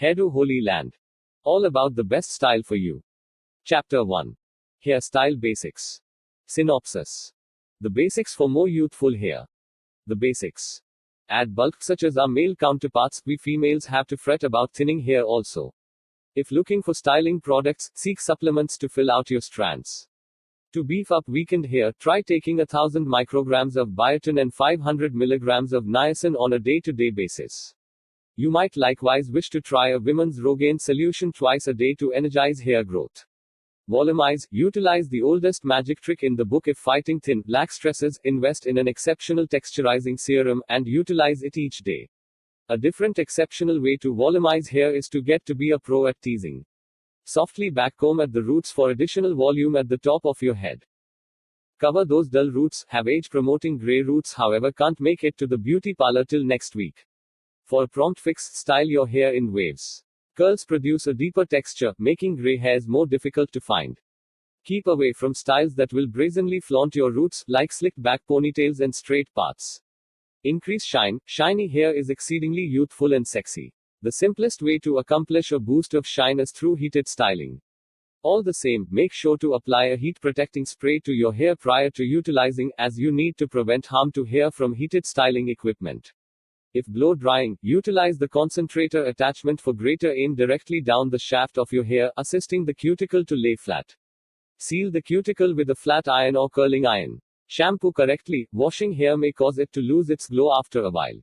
Hairdo Holyland. All about the best style for you. Chapter 1. Hairstyle Basics. Synopsis. The basics for more youthful hair. The basics. Add bulk such as our male counterparts, we females have to fret about thinning hair also. If looking for styling products, seek supplements to fill out your strands. To beef up weakened hair, try taking 1000 micrograms of biotin and 500 milligrams of niacin on a day-to-day basis. You might likewise wish to try a women's Rogaine solution twice a day to energize hair growth. Volumize. Utilize the oldest magic trick in the book if fighting thin, lack stresses, invest in an exceptional texturizing serum, and utilize it each day. A different exceptional way to volumize hair is to get to be a pro at teasing. Softly backcomb at the roots for additional volume at the top of your head. Cover those dull roots, have age-promoting gray roots however can't make it to the beauty parlor till next week. For a prompt fix, style your hair in waves. Curls produce a deeper texture, making gray hairs more difficult to find. Keep away from styles that will brazenly flaunt your roots, like slicked back ponytails and straight parts. Increase shine. Shiny hair is exceedingly youthful and sexy. The simplest way to accomplish a boost of shine is through heated styling. All the same, make sure to apply a heat-protecting spray to your hair prior to utilizing, as you need to prevent harm to hair from heated styling equipment. If blow drying, utilize the concentrator attachment for greater aim directly down the shaft of your hair, assisting the cuticle to lay flat. Seal the cuticle with a flat iron or curling iron. Shampoo correctly. Washing hair may cause it to lose its glow after a while.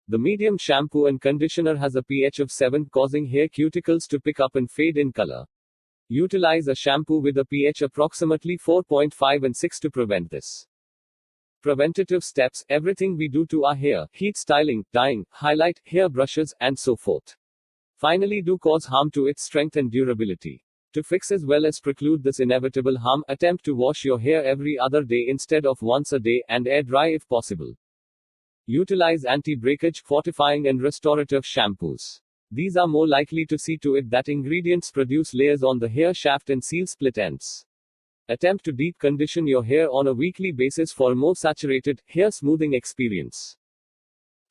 The medium shampoo and conditioner has a pH of 7, causing hair cuticles to pick up and fade in color. Utilize a shampoo with a pH approximately 4.5 and 6 to prevent this. Preventative steps. Everything we do to our hair, heat styling, dyeing, highlight, hair brushes, and so forth, finally do cause harm to its strength and durability. To fix as well as preclude this inevitable harm, attempt to wash your hair every other day instead of once a day, and air dry if possible. Utilize anti-breakage, fortifying and restorative shampoos. These are more likely to see to it that ingredients produce layers on the hair shaft and seal split ends. Attempt to deep condition your hair on a weekly basis for a more saturated, hair smoothing experience.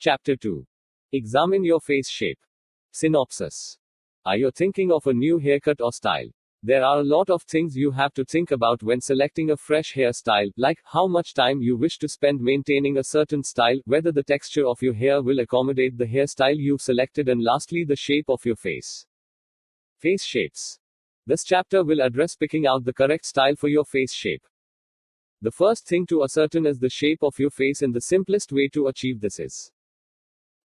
Chapter 2. Examine your face shape. Synopsis. Are you thinking of a new haircut or style? There are a lot of things you have to think about when selecting a fresh hairstyle, like how much time you wish to spend maintaining a certain style, whether the texture of your hair will accommodate the hairstyle you've selected, and lastly, the shape of your face. Face shapes. This chapter will address picking out the correct style for your face shape. The first thing to ascertain is the shape of your face, and the simplest way to achieve this is: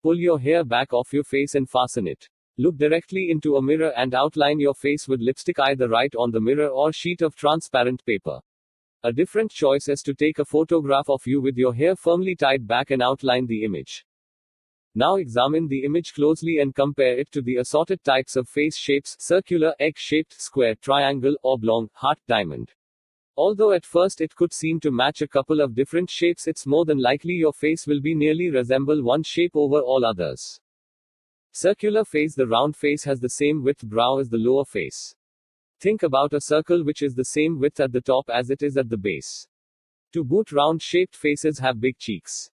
pull your hair back off your face and fasten it. Look directly into a mirror and outline your face with lipstick, either right on the mirror or sheet of transparent paper. A different choice is to take a photograph of you with your hair firmly tied back and outline the image. Now examine the image closely and compare it to the assorted types of face shapes: circular, egg-shaped, square, triangle, oblong, heart, diamond. Although at first it could seem to match a couple of different shapes, it's more than likely your face will be nearly resemble one shape over all others. Circular face. The round face has the same width brow as the lower face. Think about a circle which is the same width at the top as it is at the base. To boot, round-shaped faces have big cheeks.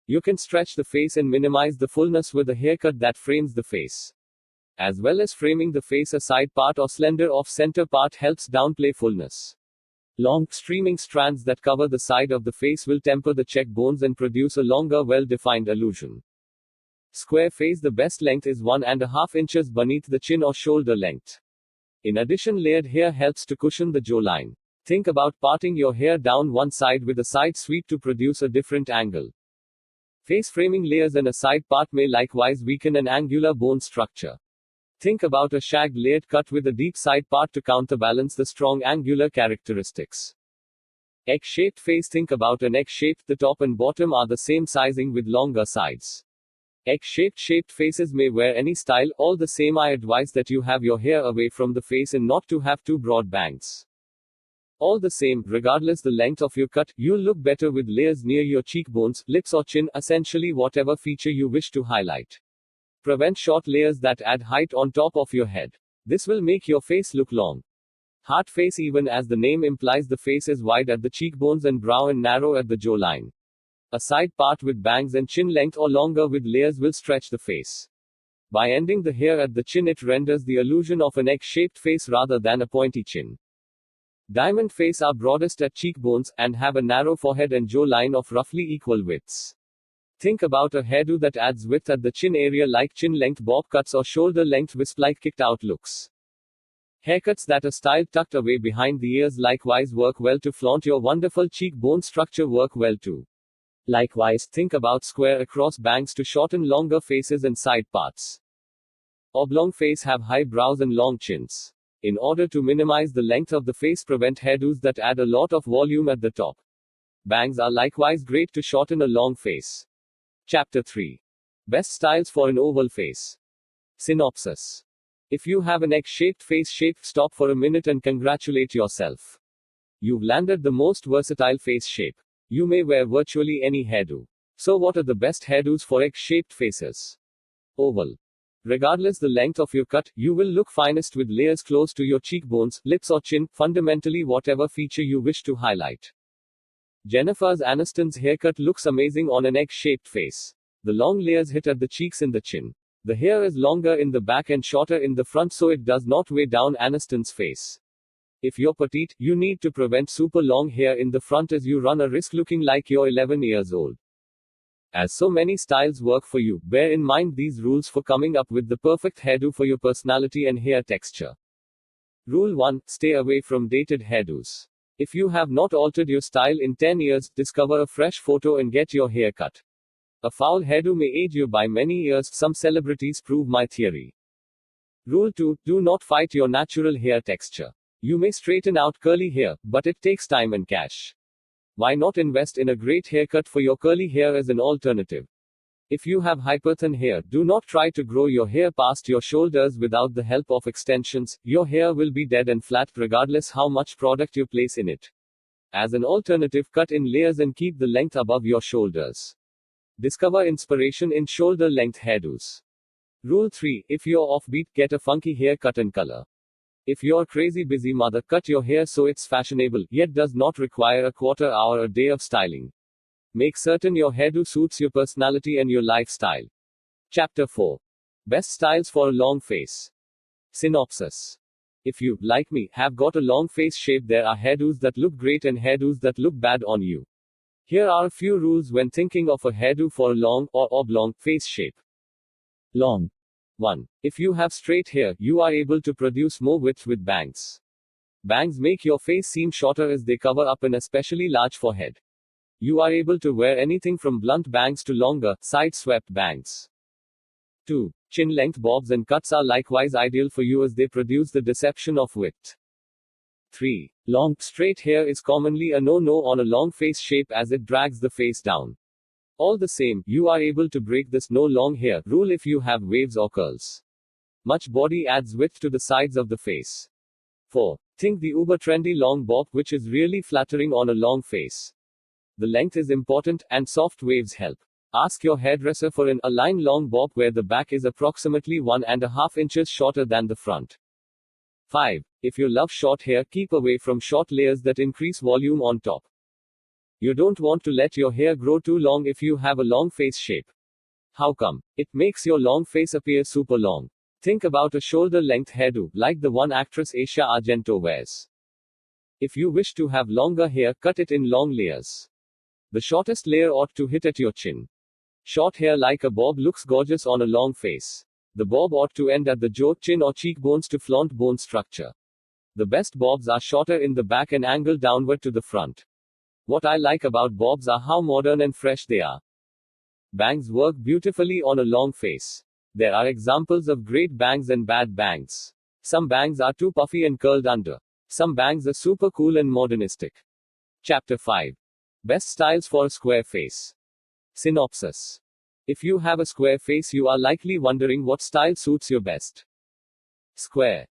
You can stretch the face and minimize the fullness with a haircut that frames the face. As well as framing the face, a side part or slender off-center part helps downplay fullness. Long, streaming strands that cover the side of the face will temper the cheekbones and produce a longer, well-defined illusion. Square face. The best length is 1.5 inches beneath the chin or shoulder length. In addition, layered hair helps to cushion the jawline. Think about parting your hair down one side with a side sweep to produce a different angle. Face framing layers and a side part may likewise weaken an angular bone structure. Think about a shagged layered cut with a deep side part to counterbalance the strong angular characteristics. Egg-shaped face. Think about an egg shape. The top and bottom are the same sizing with longer sides. Egg-shaped faces may wear any style. All the same, I advise that you have your hair away from the face and not to have too broad bangs. All the same, regardless the length of your cut, you'll look better with layers near your cheekbones, lips or chin, essentially whatever feature you wish to highlight. Prevent short layers that add height on top of your head. This will make your face look long. Heart face. Even as the name implies, the face is wide at the cheekbones and brow and narrow at the jawline. A side part with bangs and chin length or longer with layers will stretch the face. By ending the hair at the chin, it renders the illusion of an egg-shaped face rather than a pointy chin. Diamond face are broadest at cheekbones, and have a narrow forehead and jaw line of roughly equal widths. Think about a hairdo that adds width at the chin area like chin-length bob cuts or shoulder-length wisp-like kicked-out looks. Haircuts that are styled tucked away behind the ears likewise work well to flaunt your wonderful cheekbone structure work well too. Likewise, think about square across bangs to shorten longer faces and side parts. Oblong face have high brows and long chins. In order to minimize the length of the face, prevent hairdos that add a lot of volume at the top. Bangs are likewise great to shorten a long face. Chapter 3. Best styles for an oval face. Synopsis. If you have an egg-shaped face shape, stop for a minute and congratulate yourself. You've landed the most versatile face shape. You may wear virtually any hairdo. So what are the best hairdos for egg-shaped faces? Oval. Regardless the length of your cut, you will look finest with layers close to your cheekbones, lips or chin, fundamentally whatever feature you wish to highlight. Jennifer Aniston's haircut looks amazing on an egg-shaped face. The long layers hit at the cheeks and the chin. The hair is longer in the back and shorter in the front so it does not weigh down Aniston's face. If you're petite, you need to prevent super long hair in the front as you run a risk looking like you're 11 years old. As so many styles work for you, bear in mind these rules for coming up with the perfect hairdo for your personality and hair texture. Rule 1. Stay away from dated hairdos. If you have not altered your style in 10 years, discover a fresh photo and get your hair cut. A foul hairdo may age you by many years, some celebrities prove my theory. Rule 2. Do not fight your natural hair texture. You may straighten out curly hair, but it takes time and cash. Why not invest in a great haircut for your curly hair as an alternative? If you have hyperthin hair, do not try to grow your hair past your shoulders without the help of extensions. Your hair will be dead and flat regardless how much product you place in it. As an alternative, cut in layers and keep the length above your shoulders. Discover inspiration in shoulder-length hairdos. Rule 3. If you're offbeat, get a funky haircut and color. If you're a crazy busy mother, cut your hair so it's fashionable, yet does not require a quarter hour a day of styling. Make certain your hairdo suits your personality and your lifestyle. Chapter 4. Best styles for a long face. Synopsis. If you, like me, have got a long face shape, there are hairdos that look great and hairdos that look bad on you. Here are a few rules when thinking of a hairdo for a long, or oblong, face shape. Long. 1. If you have straight hair, you are able to produce more width with bangs. Bangs make your face seem shorter as they cover up an especially large forehead. You are able to wear anything from blunt bangs to longer, side-swept bangs. 2. Chin-length bobs and cuts are likewise ideal for you as they produce the deception of width. 3. Long, straight hair is commonly a no-no on a long face shape as it drags the face down. All the same, you are able to break this no long hair rule if you have waves or curls. Much body adds width to the sides of the face. 4. Think the uber-trendy long bob, which is really flattering on a long face. The length is important, and soft waves help. Ask your hairdresser for an align long bob where the back is approximately 1.5 inches shorter than the front. 5. If you love short hair, keep away from short layers that increase volume on top. You don't want to let your hair grow too long if you have a long face shape. How come? It makes your long face appear super long. Think about a shoulder-length hairdo, like the one actress Asia Argento wears. If you wish to have longer hair, cut it in long layers. The shortest layer ought to hit at your chin. Short hair like a bob looks gorgeous on a long face. The bob ought to end at the jaw, chin or cheekbones to flaunt bone structure. The best bobs are shorter in the back and angle downward to the front. What I like about bobs are how modern and fresh they are. Bangs work beautifully on a long face. There are examples of great bangs and bad bangs. Some bangs are too puffy and curled under. Some bangs are super cool and modernistic. Chapter 5. Best styles for a square face. Synopsis. If you have a square face, you are likely wondering what style suits you best. Square.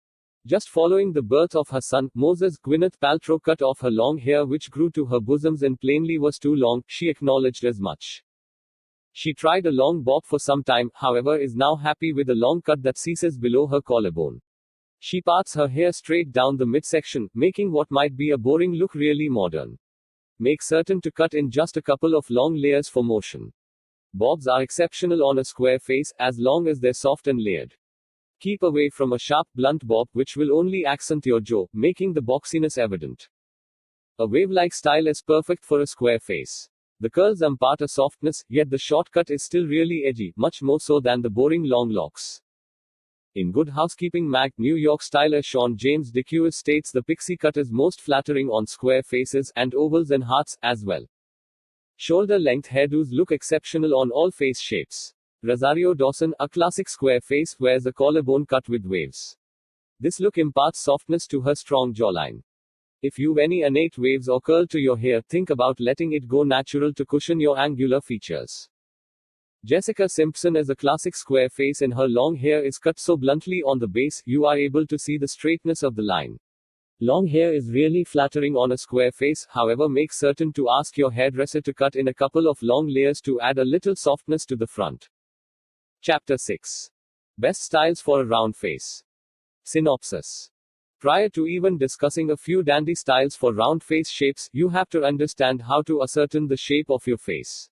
Just following the birth of her son, Moses, Gwyneth Paltrow cut off her long hair which grew to her bosoms and plainly was too long. She acknowledged as much. She tried a long bob for some time, however is now happy with a long cut that ceases below her collarbone. She parts her hair straight down the midsection, making what might be a boring look really modern. Make certain to cut in just a couple of long layers for motion. Bobs are exceptional on a square face, as long as they're soft and layered. Keep away from a sharp, blunt bob, which will only accent your jaw, making the boxiness evident. A wave-like style is perfect for a square face. The curls impart a softness, yet the shortcut is still really edgy, much more so than the boring long locks. In Good Housekeeping mag, New York styler Sean James DeCuis states the pixie cut is most flattering on square faces, and ovals and hearts, as well. Shoulder-length hairdos look exceptional on all face shapes. Rosario Dawson, a classic square face, wears a collarbone cut with waves. This look imparts softness to her strong jawline. If you've any innate waves or curl to your hair, think about letting it go natural to cushion your angular features. Jessica Simpson is a classic square face, and her long hair is cut so bluntly on the base, you are able to see the straightness of the line. Long hair is really flattering on a square face, however, make certain to ask your hairdresser to cut in a couple of long layers to add a little softness to the front. Chapter 6. Best styles for a round face. Synopsis. Prior to even discussing a few dandy styles for round face shapes, you have to understand how to ascertain the shape of your face.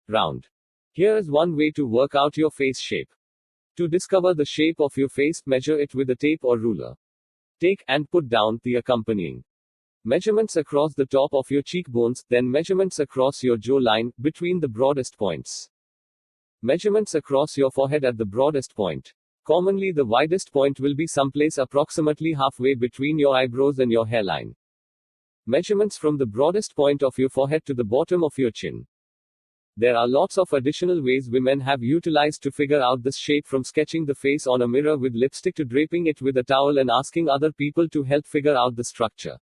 Round. Here is one way to work out your face shape. To discover the shape of your face, measure it with a tape or ruler. Take and put down the accompanying measurements across the top of your cheekbones, then measurements across your jawline, between the broadest points. Measurements across your forehead at the broadest point. Commonly, the widest point will be someplace approximately halfway between your eyebrows and your hairline. Measurements from the broadest point of your forehead to the bottom of your chin. There are lots of additional ways women have utilized to figure out this shape, from sketching the face on a mirror with lipstick to draping it with a towel and asking other people to help figure out the structure.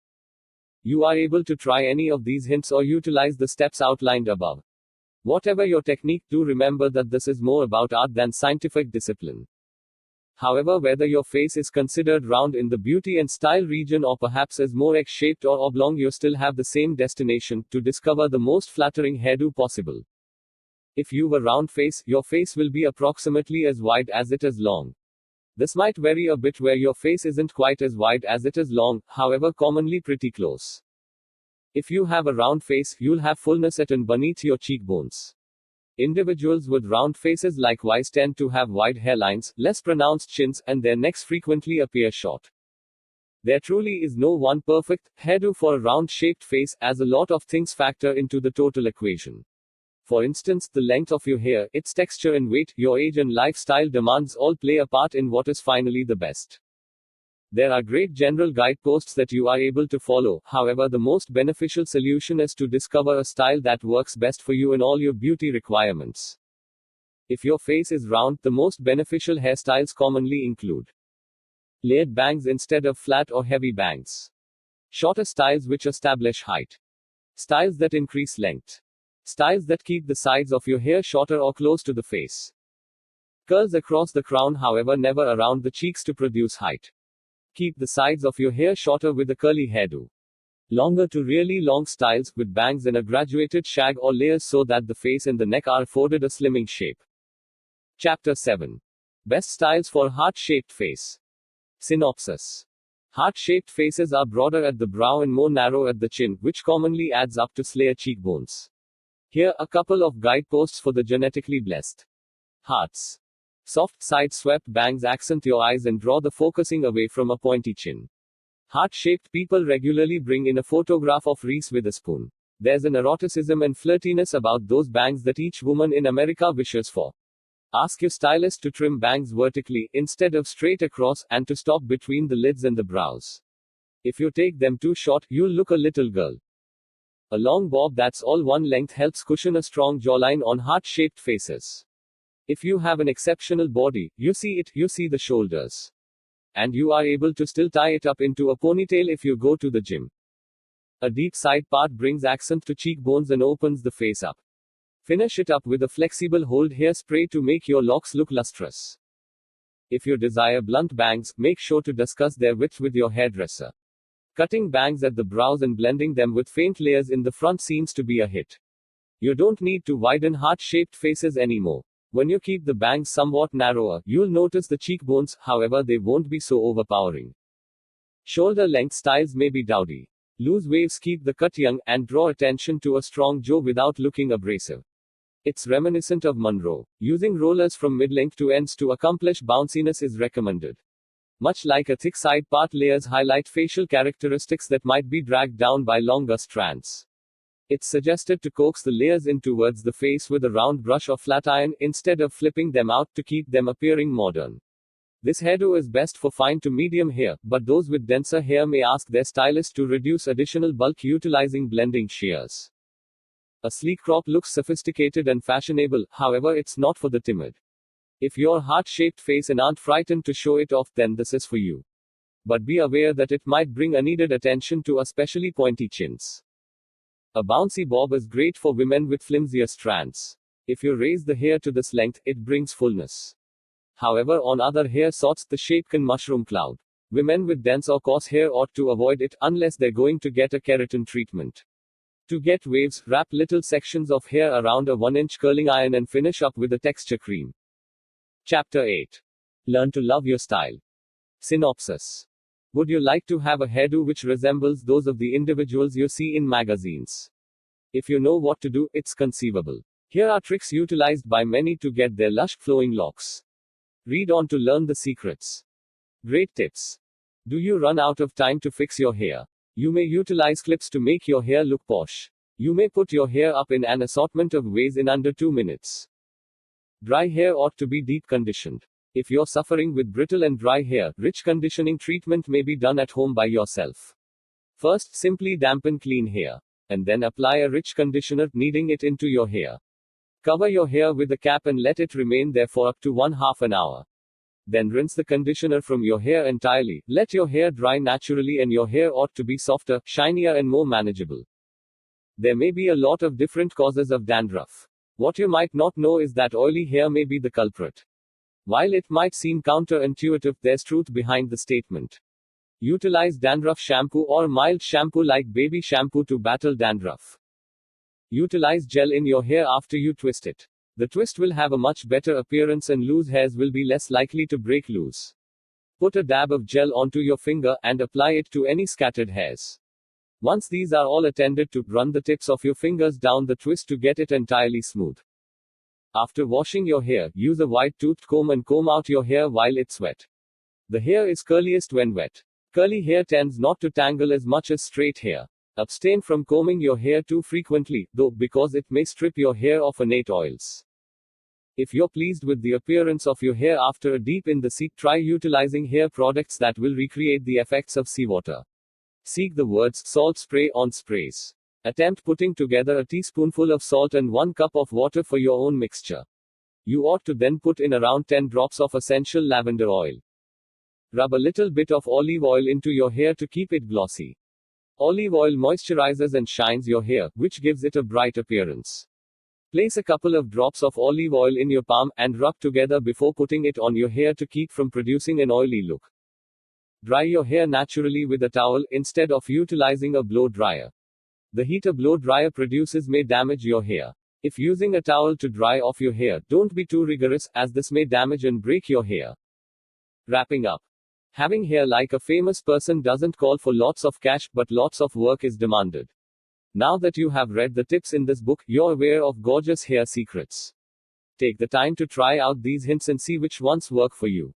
You are able to try any of these hints or utilize the steps outlined above. Whatever your technique, do remember that this is more about art than scientific discipline. However, whether your face is considered round in the beauty and style region or perhaps is more egg-shaped or oblong, you still have the same destination, to discover the most flattering hairdo possible. If you have a round face, your face will be approximately as wide as it is long. This might vary a bit where your face isn't quite as wide as it is long, however commonly pretty close. If you have a round face, you'll have fullness at and beneath your cheekbones. Individuals with round faces likewise tend to have wide hairlines, less pronounced chins, and their necks frequently appear short. There truly is no one perfect hairdo for a round-shaped face, as a lot of things factor into the total equation. For instance, the length of your hair, its texture and weight, your age and lifestyle demands all play a part in what is finally the best. There are great general guideposts that you are able to follow, however, the most beneficial solution is to discover a style that works best for you and all your beauty requirements. If your face is round, the most beneficial hairstyles commonly include layered bangs instead of flat or heavy bangs, shorter styles which establish height, styles that increase length, styles that keep the sides of your hair shorter or close to the face, curls across the crown, however never around the cheeks to produce height. Keep the sides of your hair shorter with a curly hairdo. Longer to really long styles, with bangs in a graduated shag or layers so that the face and the neck are afforded a slimming shape. Chapter 7. Best styles for heart-shaped face. Synopsis. Heart-shaped faces are broader at the brow and more narrow at the chin, which commonly adds up to slayer cheekbones. Here, a couple of guideposts for the genetically blessed. Hearts. Soft, side-swept bangs accent your eyes and draw the focusing away from a pointy chin. Heart-shaped people regularly bring in a photograph of Reese Witherspoon. There's an eroticism and flirtiness about those bangs that each woman in America wishes for. Ask your stylist to trim bangs vertically, instead of straight across, and to stop between the lids and the brows. If you take them too short, you'll look a little girl. A long bob that's all one length helps cushion a strong jawline on heart-shaped faces. If you have an exceptional body, you see the shoulders. And you are able to still tie it up into a ponytail if you go to the gym. A deep side part brings accent to cheekbones and opens the face up. Finish it up with a flexible hold hairspray to make your locks look lustrous. If you desire blunt bangs, make sure to discuss their width with your hairdresser. Cutting bangs at the brows and blending them with faint layers in the front seems to be a hit. You don't need to widen heart-shaped faces anymore. When you keep the bangs somewhat narrower, you'll notice the cheekbones, however they won't be so overpowering. Shoulder-length styles may be dowdy. Loose waves keep the cut young, and draw attention to a strong jaw without looking abrasive. It's reminiscent of Monroe. Using rollers from mid-length to ends to accomplish bounciness is recommended. Much like a thick side part, layers highlight facial characteristics that might be dragged down by longer strands. It's suggested to coax the layers in towards the face with a round brush or flat iron, instead of flipping them out to keep them appearing modern. This hairdo is best for fine to medium hair, but those with denser hair may ask their stylist to reduce additional bulk utilizing blending shears. A sleek crop looks sophisticated and fashionable, however, it's not for the timid. If you're heart-shaped face and aren't frightened to show it off, then this is for you. But be aware that it might bring unneeded attention to especially pointy chins. A bouncy bob is great for women with flimsier strands. If you raise the hair to this length, it brings fullness. However, on other hair sorts, the shape can mushroom cloud. Women with dense or coarse hair ought to avoid it, unless they're going to get a keratin treatment. To get waves, wrap little sections of hair around a 1-inch curling iron and finish up with a texture cream. Chapter 8. Learn to love your style. Synopsis. Would you like to have a hairdo which resembles those of the individuals you see in magazines? If you know what to do, it's conceivable. Here are tricks utilized by many to get their lush, flowing locks. Read on to learn the secrets. Great tips. Do you run out of time to fix your hair? You may utilize clips to make your hair look posh. You may put your hair up in an assortment of ways in under 2 minutes. Dry hair ought to be deep conditioned. If you're suffering with brittle and dry hair, rich conditioning treatment may be done at home by yourself. First, simply dampen clean hair. And then apply a rich conditioner, kneading it into your hair. Cover your hair with a cap and let it remain there for up to 1/2 an hour. Then rinse the conditioner from your hair entirely. Let your hair dry naturally and your hair ought to be softer, shinier and more manageable. There may be a lot of different causes of dandruff. What you might not know is that oily hair may be the culprit. While it might seem counterintuitive, there's truth behind the statement. Utilize dandruff shampoo or mild shampoo like baby shampoo to battle dandruff. Utilize gel in your hair after you twist it. The twist will have a much better appearance and loose hairs will be less likely to break loose. Put a dab of gel onto your finger and apply it to any scattered hairs. Once these are all attended to, run the tips of your fingers down the twist to get it entirely smooth. After washing your hair, use a wide-toothed comb and comb out your hair while it's wet. The hair is curliest when wet. Curly hair tends not to tangle as much as straight hair. Abstain from combing your hair too frequently, though, because it may strip your hair of innate oils. If you're pleased with the appearance of your hair after a dip in the sea, try utilizing hair products that will recreate the effects of seawater. Seek the words salt spray on sprays. Attempt putting together a teaspoonful of salt and 1 cup of water for your own mixture. You ought to then put in around 10 drops of essential lavender oil. Rub a little bit of olive oil into your hair to keep it glossy. Olive oil moisturizes and shines your hair, which gives it a bright appearance. Place a couple of drops of olive oil in your palm and rub together before putting it on your hair to keep from producing an oily look. Dry your hair naturally with a towel instead of utilizing a blow dryer. The heat a blow dryer produces may damage your hair. If using a towel to dry off your hair, don't be too rigorous, as this may damage and break your hair. Wrapping up. Having hair like a famous person doesn't call for lots of cash, but lots of work is demanded. Now that you have read the tips in this book, you're aware of gorgeous hair secrets. Take the time to try out these hints and see which ones work for you.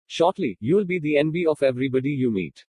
Shortly, you'll be the envy of everybody you meet.